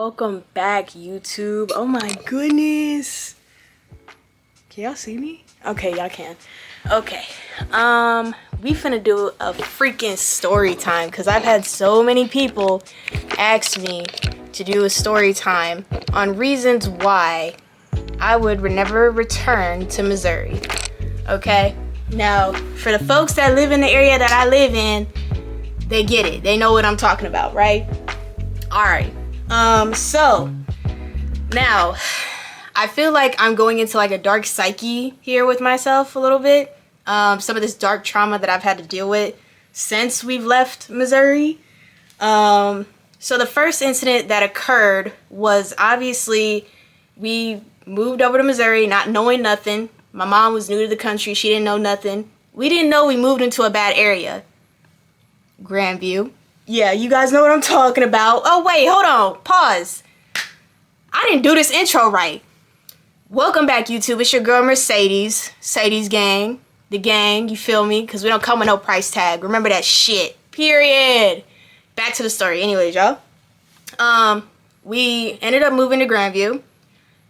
Welcome back, YouTube. Oh my goodness. Can y'all see me? Okay, y'all can. Okay. We finna do a freaking story time because I've had so many people ask me to do a story time on reasons why I would never return to Missouri. Okay? Now, for the folks that live in the area that I live in, they get it. They know what I'm talking about, right? Alright. So now I feel like I'm going into like a dark psyche here with myself a little bit. Some of this dark trauma that I've had to deal with since we've left Missouri. So the first incident that occurred was obviously we moved over to Missouri not knowing nothing. My mom was new to the country. She didn't know nothing. We didn't know we moved into a bad area. Grandview. Yeah, you guys know what I'm talking about. Oh, wait, hold on. Pause. I didn't do this intro right. Welcome back, YouTube. It's your girl, Mercedes. Sadie's gang. The gang, you feel me? Because we don't come with no price tag. Remember that shit. Period. Back to the story. Anyways, y'all. We ended up moving to Grandview,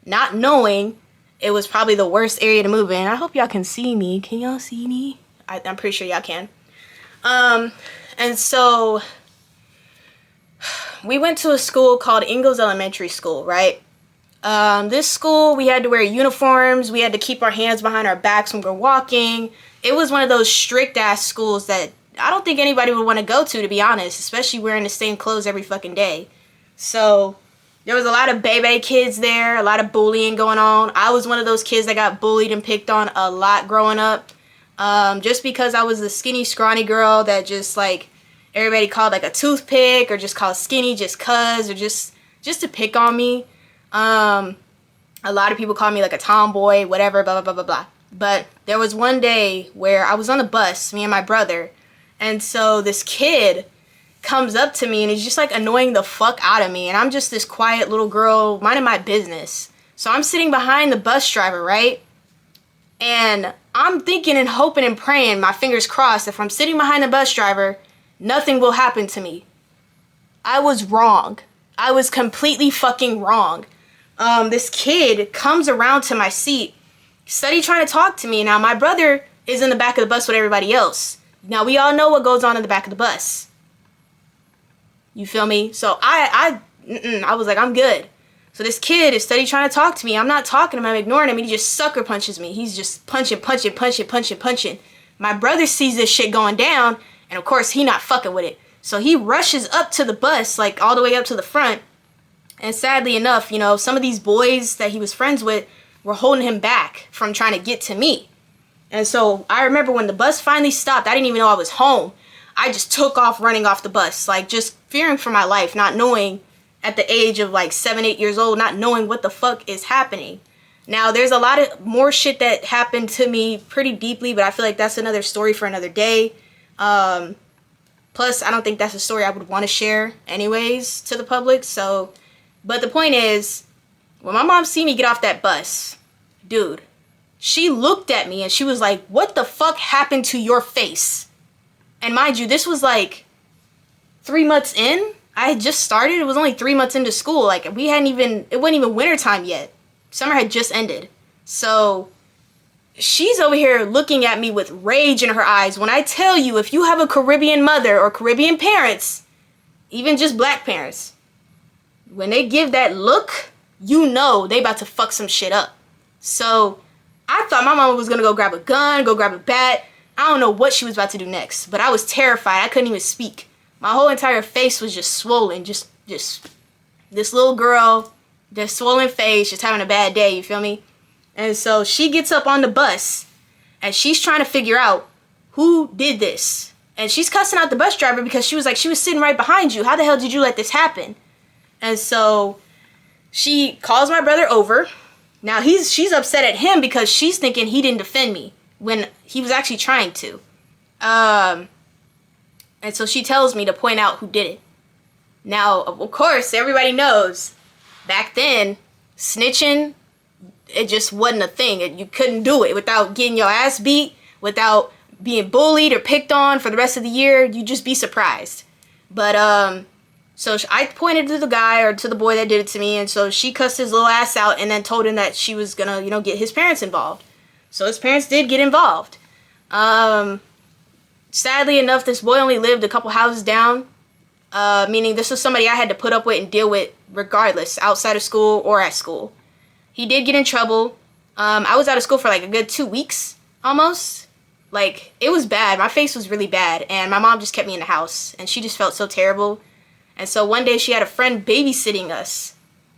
not knowing it was probably the worst area to move in. I hope y'all can see me. Can y'all see me? I'm pretty sure y'all can. And so we went to a school called Ingalls Elementary School, right? This school, we had to wear uniforms. We had to keep our hands behind our backs when we're walking. It was one of those strict ass schools that I don't think anybody would want to go to be honest, especially wearing the same clothes every fucking day. So there was a lot of baby kids there, a lot of bullying going on. I was one of those kids that got bullied and picked on a lot growing up. Just because I was the skinny, scrawny girl that just like everybody called like a toothpick or just called skinny just cuz or just to pick on me. A lot of people called me like a tomboy, whatever, blah, blah, blah, blah, blah. But there was one day where I was on the bus, me and my brother, and so this kid comes up to me and he's just like annoying the fuck out of me, and I'm just this quiet little girl minding my business. So I'm sitting behind the bus driver, right? And I'm thinking and hoping and praying, my fingers crossed, if I'm sitting behind the bus driver, nothing will happen to me. I was wrong. I was completely fucking wrong. This kid comes around to my seat, steady trying to talk to me. Now, my brother is in the back of the bus with everybody else. Now, we all know what goes on in the back of the bus. You feel me? So I was like, I'm good. So this kid is steady trying to talk to me. I'm not talking to him. I'm ignoring him. And he just sucker punches me. He's just punching. My brother sees this shit going down. And of course, he not fucking with it. So he rushes up to the bus, like all the way up to the front. And sadly enough, you know, some of these boys that he was friends with were holding him back from trying to get to me. And so I remember when the bus finally stopped, I didn't even know I was home. I just took off running off the bus, like just fearing for my life, not knowing at the age of like 7, 8 years old, not knowing what the fuck is happening. Now, there's a lot of more shit that happened to me pretty deeply, but I feel like that's another story for another day. Plus, I don't think that's a story I would want to share anyways to the public. So, but the point is, when my mom see me get off that bus, dude, she looked at me and she was like, what the fuck happened to your face? And mind you, this was like 3 months in. I had just started. It was only 3 months into school. Like, it wasn't even wintertime yet. Summer had just ended. So she's over here looking at me with rage in her eyes. When I tell you, if you have a Caribbean mother or Caribbean parents, even just black parents, when they give that look, you know they about to fuck some shit up. So I thought my mama was going to go grab a gun, go grab a bat. I don't know what she was about to do next, but I was terrified. I couldn't even speak. My whole entire face was just swollen. Just this little girl, this swollen face, just having a bad day, you feel me? And so she gets up on the bus and she's trying to figure out who did this. And she's cussing out the bus driver because she was like, she was sitting right behind you. How the hell did you let this happen? And so she calls my brother over. Now she's upset at him because she's thinking he didn't defend me when he was actually trying to. And so she tells me to point out who did it. Now, of course, everybody knows back then, snitching, it just wasn't a thing. You couldn't do it without getting your ass beat, without being bullied or picked on for the rest of the year. You'd just be surprised. But So I pointed to the guy or to the boy that did it to me, and so she cussed his little ass out and then told him that she was gonna, get his parents involved. So his parents did get involved. Sadly enough, this boy only lived a couple houses down, meaning this was somebody I had to put up with and deal with regardless, outside of school or at school. He did get in trouble. I was out of school for like a good 2 weeks, almost. Like, it was bad. My face was really bad, and my mom just kept me in the house, and she just felt so terrible. And so one day she had a friend babysitting us,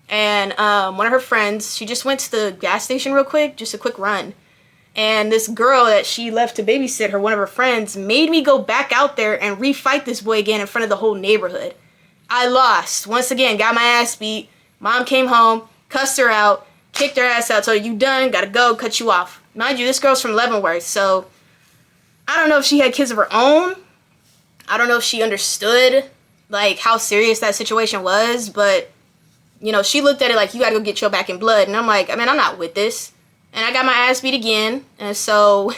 and one of her friends, she just went to the gas station real quick, just a quick run. And this girl that she left to babysit her, one of her friends, made me go back out there and refight this boy again in front of the whole neighborhood. I lost. Once again, got my ass beat. Mom came home, cussed her out, kicked her ass out, told her, you done, gotta go, cut you off. Mind you, this girl's from Leavenworth, so I don't know if she had kids of her own. I don't know if she understood, like, how serious that situation was, but, she looked at it like, you gotta go get your back in blood. And I'm like, I mean, I'm not with this. And I got my ass beat again. And so,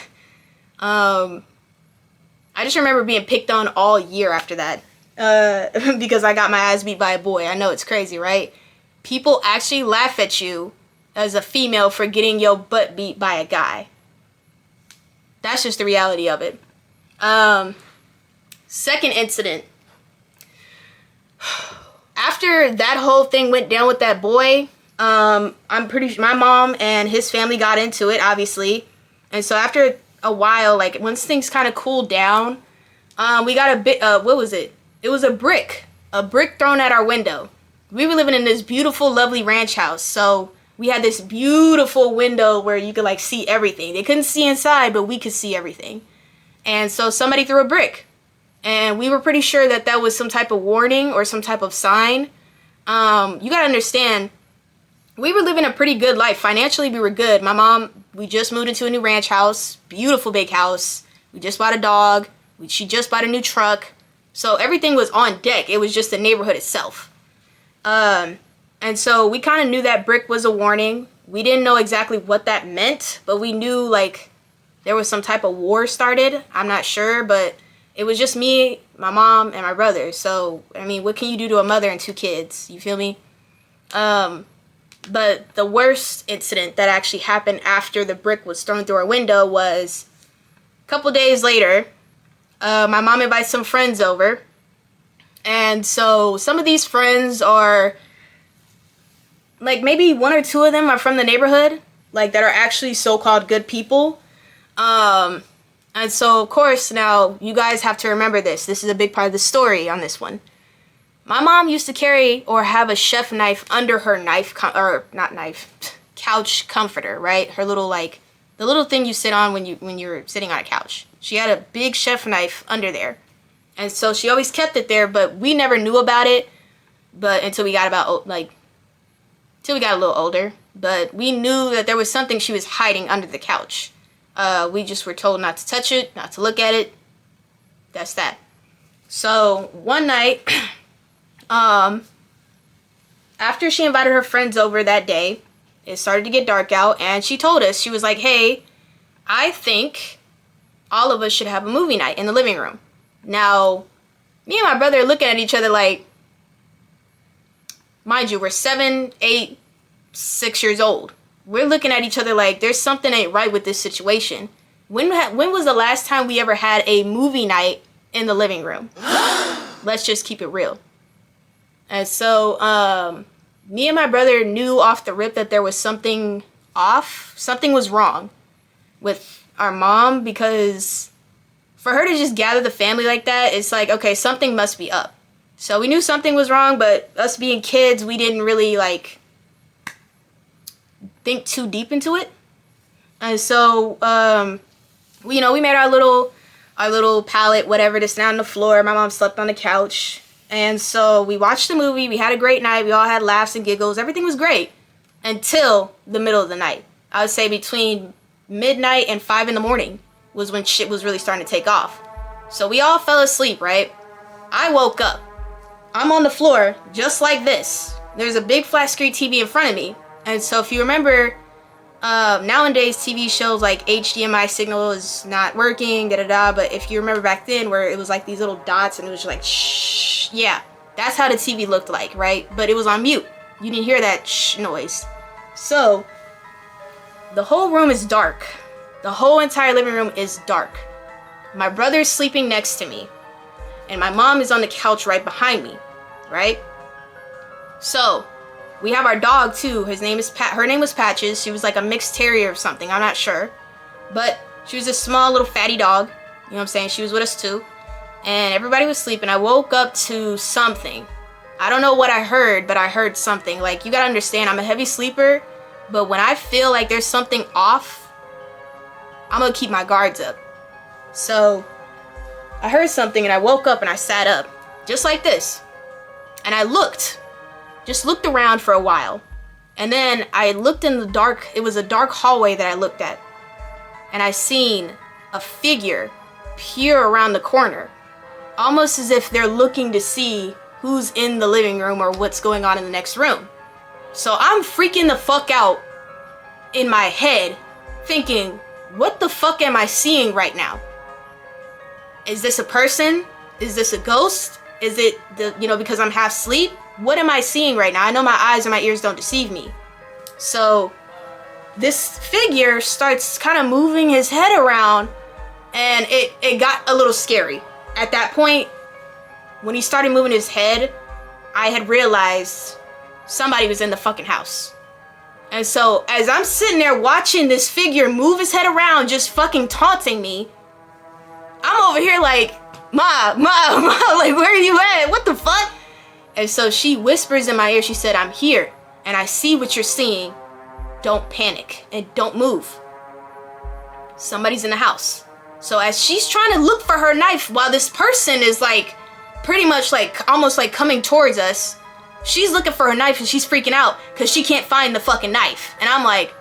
I just remember being picked on all year after that. Because I got my ass beat by a boy. I know it's crazy, right? People actually laugh at you as a female for getting your butt beat by a guy. That's just the reality of it. Second incident. After that whole thing went down with that boy, I'm pretty sure my mom and his family got into it, obviously. And so after a while, like once things kind of cooled down, we got a bit, what was it? It was a brick thrown at our window. We were living in this beautiful, lovely ranch house. So we had this beautiful window where you could like see everything. They couldn't see inside, but we could see everything. And so somebody threw a brick. And we were pretty sure that that was some type of warning or some type of sign. You gotta understand, we were living a pretty good life. Financially, we were good. My mom, we just moved into a new ranch house. Beautiful big house. We just bought a dog. She just bought a new truck. So everything was on deck. It was just the neighborhood itself. And so we kind of knew that brick was a warning. We didn't know exactly what that meant, but we knew like there was some type of war started. I'm not sure, but it was just me, my mom, and my brother. So, I mean, what can you do to a mother and 2 kids? You feel me? But the worst incident that actually happened after the brick was thrown through our window was a couple days later. My mom invites some friends over. And so some of these friends are, like, maybe 1 or 2 of them are from the neighborhood, like, that are actually so-called good people. And so, of course, now, you guys have to remember this. This is a big part of the story on this one. My mom used to carry or have a chef knife under her couch comforter, right? Her little, like, the little thing you sit on when you're sitting on a couch. She had a big chef knife under there. And so she always kept it there, but we never knew about it. But until we got till we got a little older. But we knew that there was something she was hiding under the couch. We just were told not to touch it, not to look at it. That's that. So one night, after she invited her friends over that day, it started to get dark out, and she told us, she was like, hey, I think all of us should have a movie night in the living room. Now, me and my brother are looking at each other like, mind you, we're 7, 8, 6 years old. We're looking at each other like there's something ain't right with this situation. When was the last time we ever had a movie night in the living room? Let's just keep it real. And so, me and my brother knew off the rip that there was something off. Something was wrong with our mom, because for her to just gather the family like that, it's like, okay, something must be up. So we knew something was wrong, but us being kids, we didn't really like think too deep into it. And so, we made our little pallet, whatever, to sit on the floor. My mom slept on the couch. And so we watched the movie. We had a great night. We all had laughs and giggles. Everything was great until the middle of the night. I would say between midnight and 5 in the morning was when shit was really starting to take off. So we all fell asleep, right? I woke up. I'm on the floor just like this. There's a big flat screen TV in front of me. And so if you remember, nowadays TV shows like HDMI signal is not working, but if you remember back then where it was like these little dots and it was just like, shh, yeah. That's how the TV looked like, right? But it was on mute. You didn't hear that shh noise. So, the whole room is dark. The whole entire living room is dark. My brother's sleeping next to me. And my mom is on the couch right behind me, right? So, we have our dog too. Her name was Patches. She was like a mixed terrier or something. I'm not sure. But she was a small little fatty dog. You know what I'm saying? She was with us too. And everybody was sleeping. I woke up to something. I don't know what I heard, but I heard something. Like, you gotta understand, I'm a heavy sleeper. But when I feel like there's something off, I'm gonna keep my guards up. So, I heard something and I woke up and I sat up. Just like this. And I looked. Just looked around for a while. And then I looked in the dark. It was a dark hallway that I looked at. And I seen a figure peer around the corner. Almost as if they're looking to see who's in the living room or what's going on in the next room. So I'm freaking the fuck out in my head, thinking, what the fuck am I seeing right now? Is this a person? Is this a ghost? Is it because I'm half asleep? What am I seeing right now? I know my eyes and my ears don't deceive me. So this figure starts kind of moving his head around, and it got a little scary. At that point, when he started moving his head, I had realized somebody was in the fucking house. And so as I'm sitting there watching this figure move his head around, just fucking taunting me, I'm over here like, Ma, like, where are you at? What the fuck? And so she whispers in my ear, she said, I'm here, and I see what you're seeing. Don't panic, and don't move. Somebody's in the house. So as she's trying to look for her knife while this person is like, pretty much like, almost like coming towards us, she's looking for her knife and she's freaking out because she can't find the fucking knife. And I'm like,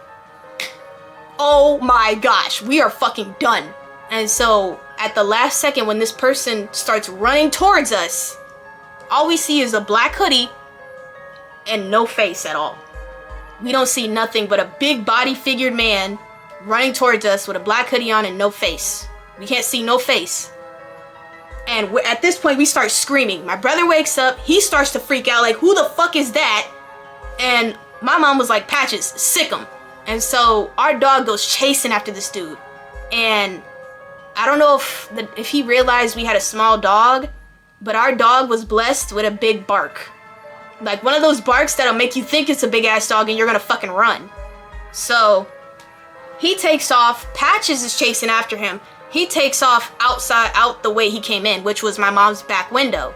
oh my gosh, we are fucking done. And so at the last second, when this person starts running towards us, all we see is a black hoodie and no face at all. We don't see nothing but a big body-figured man running towards us with a black hoodie on and no face. We can't see no face. And at this point, we start screaming. My brother wakes up. He starts to freak out, like, who the fuck is that? And my mom was like, Patches, sick him. And so our dog goes chasing after this dude. And I don't know if he realized we had a small dog, but our dog was blessed with a big bark. Like one of those barks that'll make you think it's a big ass dog and you're gonna fucking run. So he takes off. Patches is chasing after him. He takes off out the way he came in, which was my mom's back window,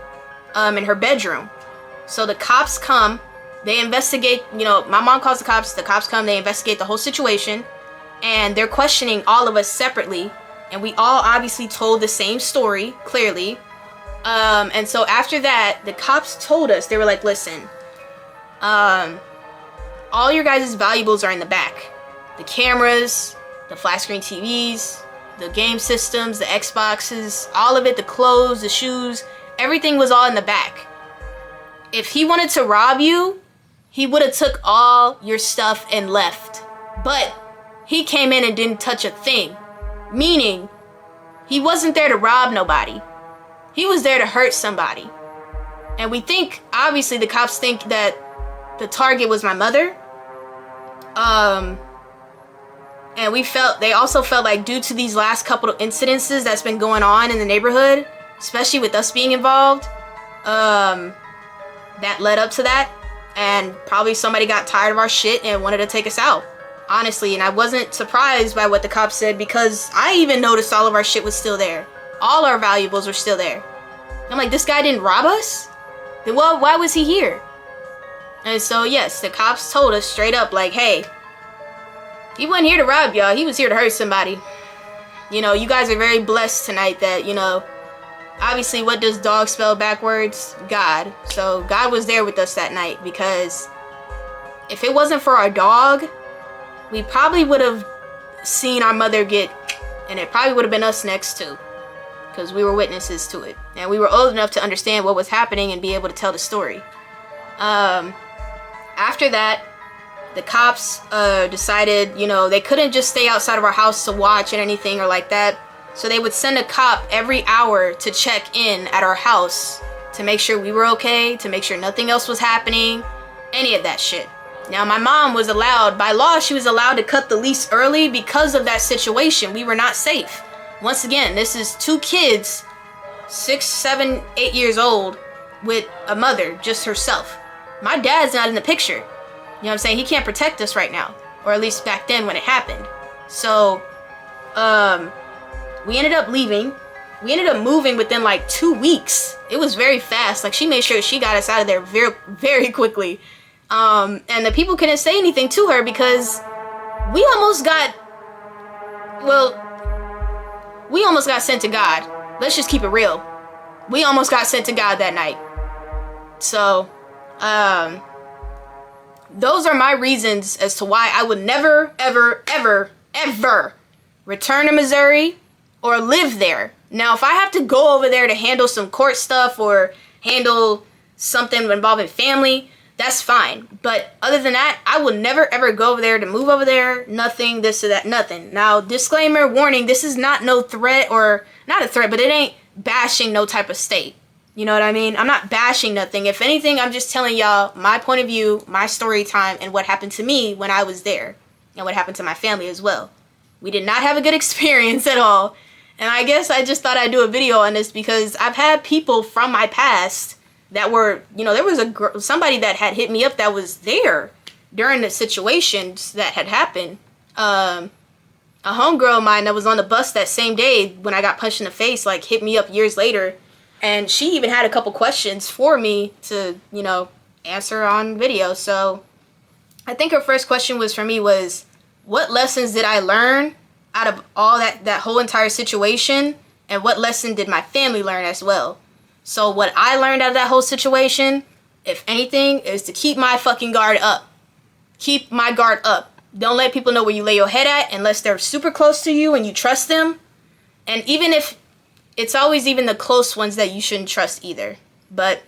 in her bedroom. So the cops come, they investigate, my mom calls the cops come, they investigate the whole situation, and they're questioning all of us separately, and we all obviously told the same story, clearly. And so after that, the cops told us, they were like, listen, all your guys' valuables are in the back. The cameras, the flat screen TVs, the game systems, the Xboxes, all of it, the clothes, the shoes, everything was all in the back. If he wanted to rob you, he would have took all your stuff and left. But he came in and didn't touch a thing. Meaning, he wasn't there to rob nobody. He was there to hurt somebody. And we think, obviously the cops think that the target was my mother. And they also felt like due to these last couple of incidences that's been going on in the neighborhood, especially with us being involved, that led up to that. And probably somebody got tired of our shit and wanted to take us out. Honestly, and I wasn't surprised by what the cops said because I even noticed all of our shit was still there. All our valuables were still there. I'm like, this guy didn't rob us? Then why was he here? And so, yes, the cops told us straight up, like, hey, he wasn't here to rob y'all. He was here to hurt somebody. You guys are very blessed tonight that, obviously what does dog spell backwards? God. So God was there with us that night because if it wasn't for our dog, we probably would have seen our mother and it probably would have been us next too. Because we were witnesses to it. And we were old enough to understand what was happening and be able to tell the story. After that, the cops decided, they couldn't just stay outside of our house to watch or anything or like that. So they would send a cop every hour to check in at our house to make sure we were okay, to make sure nothing else was happening, any of that shit. Now, my mom was allowed, by law, she was allowed to cut the lease early because of that situation. We were not safe. Once again, this is 2 kids, 6, 7, 8 years old, with a mother, just herself. My dad's not in the picture. You know what I'm saying? He can't protect us right now. Or at least back then when it happened. So, we ended up leaving. We ended up moving within like 2 weeks. It was very fast. Like, she made sure she got us out of there very, very quickly. And the people couldn't say anything to her because we almost got sent to God. Let's just keep it real. We almost got sent to God that night. So, those are my reasons as to why I would never, ever, ever, ever return to Missouri or live there. Now, if I have to go over there to handle some court stuff or handle something involving family, that's fine. But other than that, I will never ever go over there to move over there. Nothing, this or that, nothing. Now, disclaimer, warning, this is not no threat, or not a threat, but it ain't bashing no type of state. You know what I mean? I'm not bashing nothing. If anything, I'm just telling y'all my point of view, my story time, and what happened to me when I was there. And what happened to my family as well. We did not have a good experience at all. And I guess I just thought I'd do a video on this because I've had people from my past that were, you know, there was somebody that had hit me up that was there during the situations that had happened. A homegirl of mine that was on the bus that same day when I got punched in the face, like, hit me up years later. And she even had a couple questions for me to, you know, answer on video. So I think her first question was for me was, what lessons did I learn out of all that whole entire situation? And what lesson did my family learn as well? So what I learned out of that whole situation, if anything, is to keep my fucking guard up. Keep my guard up. Don't let people know where you lay your head at unless they're super close to you and you trust them. And even if it's always even the close ones that you shouldn't trust either. But,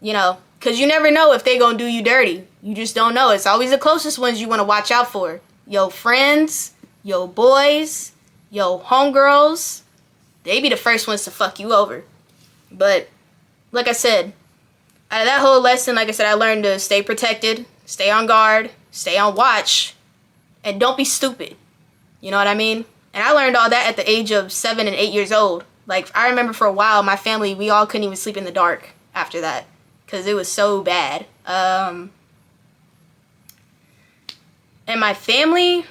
you know, because you never know if they gonna do you dirty. You just don't know. It's always the closest ones you want to watch out for. Yo friends, yo boys, yo homegirls, they be the first ones to fuck you over. But, like I said, out of that whole lesson, like I said, I learned to stay protected, stay on guard, stay on watch, and don't be stupid. You know what I mean? And I learned all that at the age of 7 and 8 years old. Like, I remember for a while, my family, we all couldn't even sleep in the dark after that. Because it was so bad. And my family,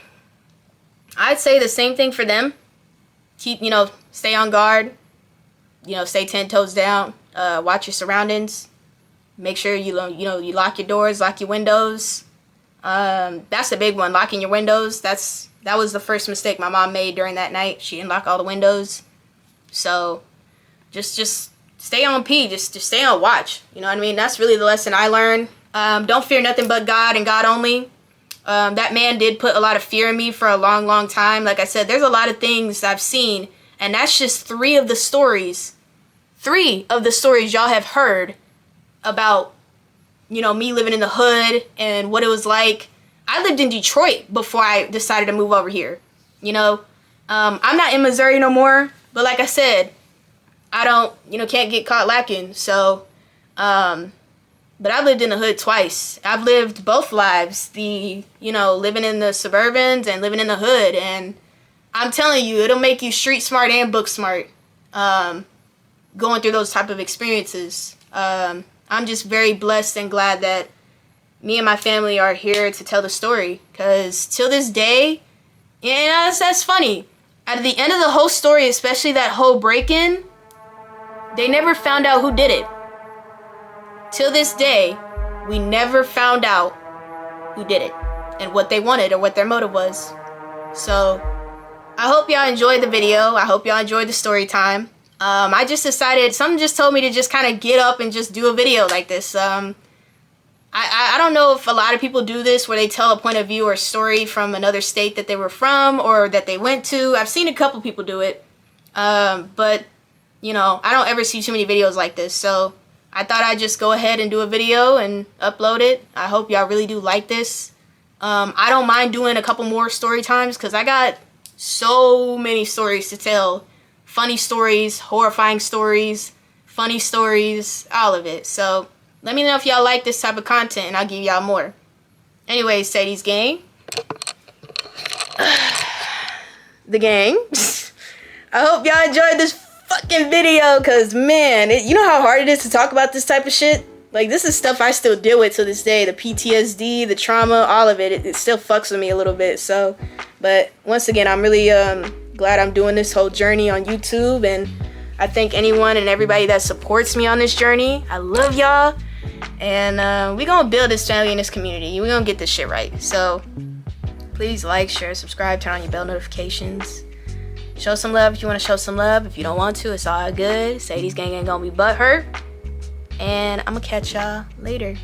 I'd say the same thing for them. Keep, you know, stay on guard. You know, stay 10 toes down. Watch your surroundings. Make sure you lock your doors, lock your windows. That's a big one, locking your windows. That was the first mistake my mom made during that night. She didn't lock all the windows. So, just stay on P. Just stay on watch. You know what I mean? That's really the lesson I learned. Don't fear nothing but God and God only. That man did put a lot of fear in me for a long, long time. Like I said, there's a lot of things I've seen. And that's just 3 of the stories. 3 of the stories y'all have heard about, you know, me living in the hood and what it was like. I lived in Detroit before I decided to move over here. You know, I'm not in Missouri no more. But like I said, I don't, you know, can't get caught lacking. So, but I've lived in the hood twice. I've lived both lives. You know, living in the suburbans and living in the hood. And I'm telling you, it'll make you street smart and book smart. Going through those type of experiences. I'm just very blessed and glad that me and my family are here to tell the story. Because till this day, and that's funny. At the end of the whole story, especially that whole break-in, they never found out who did it. Till this day, we never found out who did it and what they wanted or what their motive was. So, I hope y'all enjoyed the video. I hope y'all enjoyed the story time. I just decided, something just told me to just kind of get up and just do a video like this. I don't know if a lot of people do this where they tell a point of view or story from another state that they were from or that they went to. I've seen a couple people do it. But, you know, I don't ever see too many videos like this. So I thought I'd just go ahead and do a video and upload it. I hope y'all really do like this. I don't mind doing a couple more story times because I got so many stories to tell. Funny stories, horrifying stories, funny stories, all of it. So let me know if y'all like this type of content and I'll give y'all more. Anyways, Sadie's gang. The gang. I hope y'all enjoyed this fucking video, because man, you know how hard it is to talk about this type of shit? Like, this is stuff I still deal with to this day. The PTSD, the trauma, all of it. It still fucks with me a little bit. So, but once again, I'm really glad I'm doing this whole journey on YouTube. And I thank anyone and everybody that supports me on this journey. I love y'all. And we gonna build this family and this community. We gonna get this shit right. So, please like, share, subscribe, turn on your bell notifications. Show some love if you want to show some love. If you don't want to, it's all good. Sadie's gang ain't gonna be butthurt. And I'm gonna catch y'all later.